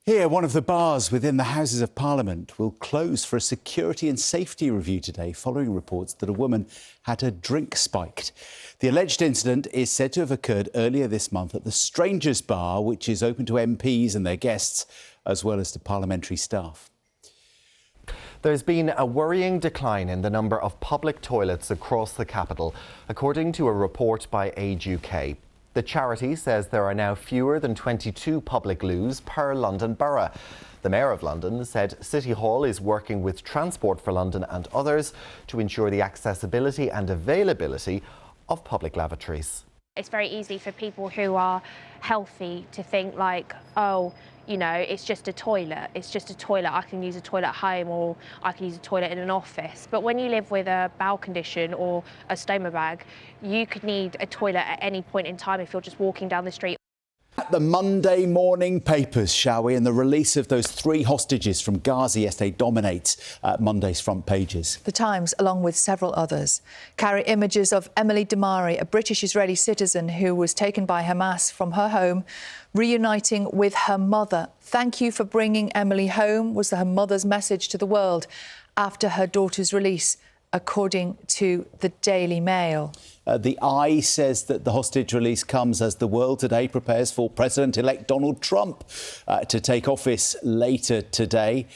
Here, one of the bars within the Houses of Parliament will close for a security and safety review today following reports that a woman had her drink spiked. The alleged incident is said to have occurred earlier this month at the Strangers Bar, which is open to MPs and their guests, as well as to parliamentary staff. There's been a worrying decline in the number of public toilets across the capital, according to a report by Age UK. The charity says there are now fewer than 22 public loos per London borough. The Mayor of London said City Hall is working with Transport for London and others to ensure the accessibility and availability of public lavatories. It's very easy for people who are healthy to think like, oh, you know, it's just a toilet. It's just a toilet. I can use a toilet at home or I can use a toilet in an office. But when you live with a bowel condition or a stoma bag, you could need a toilet at any point in time if you're just walking down the street. The Monday morning papers, shall we? And the release of those 3 hostages from Gaza yesterday dominates Monday's front pages. The Times, along with several others, carry images of Emily Damari, a British-Israeli citizen who was taken by Hamas from her home, reuniting with her mother. "Thank you for bringing Emily home," was her mother's message to the world after her daughter's release, according to the Daily Mail. The Eye says that the hostage release comes as the world today prepares for President-elect Donald Trump to take office later today.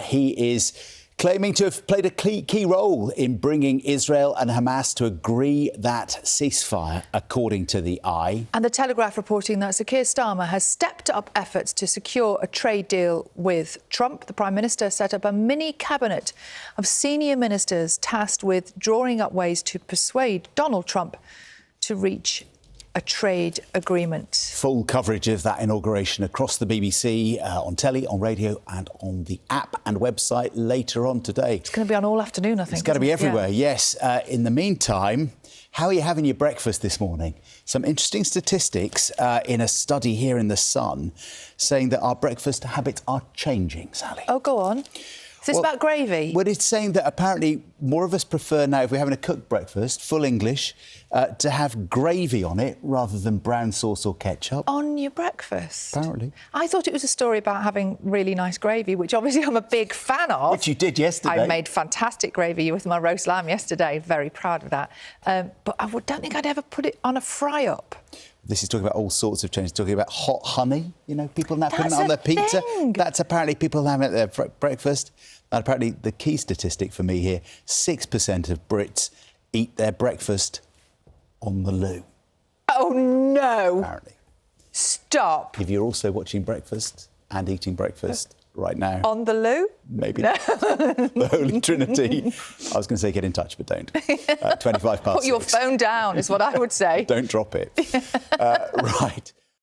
He is claiming to have played a key role in bringing Israel and Hamas to agree that ceasefire, according to the Eye. And the Telegraph reporting that Sir Keir Starmer has stepped up efforts to secure a trade deal with Trump. The Prime Minister set up a mini cabinet of senior ministers tasked with drawing up ways to persuade Donald Trump to reach a trade agreement. Full coverage of that inauguration across the BBC, on telly, on radio and on the app and website later on today. It's going to be on all afternoon, I think. It's going to be everywhere, yes. In the meantime, how are you having your breakfast this morning? Some interesting statistics in a study here in The Sun saying that our breakfast habits are changing, Sally. Oh, go on. Is this about gravy? Well, it's saying that apparently more of us prefer now, if we're having a cooked breakfast, full English, to have gravy on it rather than brown sauce or ketchup. On your breakfast? Apparently. I thought it was a story about having really nice gravy, which obviously I'm a big fan of. Which you did yesterday. I made fantastic gravy with my roast lamb yesterday. Very proud of that. But I don't think I'd ever put it on a fry-up. This is talking about all sorts of changes, talking about hot honey. You know, people now putting it on their pizza. That's apparently people having it at their breakfast. And apparently the key statistic for me here, 6% of Brits eat their breakfast on the loo. Oh, no. Apparently. Stop. If you're also watching breakfast and eating breakfast right now. On the loo? Maybe not. The Holy Trinity. I was going to say get in touch, but don't. 25 past Put your 6. phone down is what I would say. Don't drop it. Right.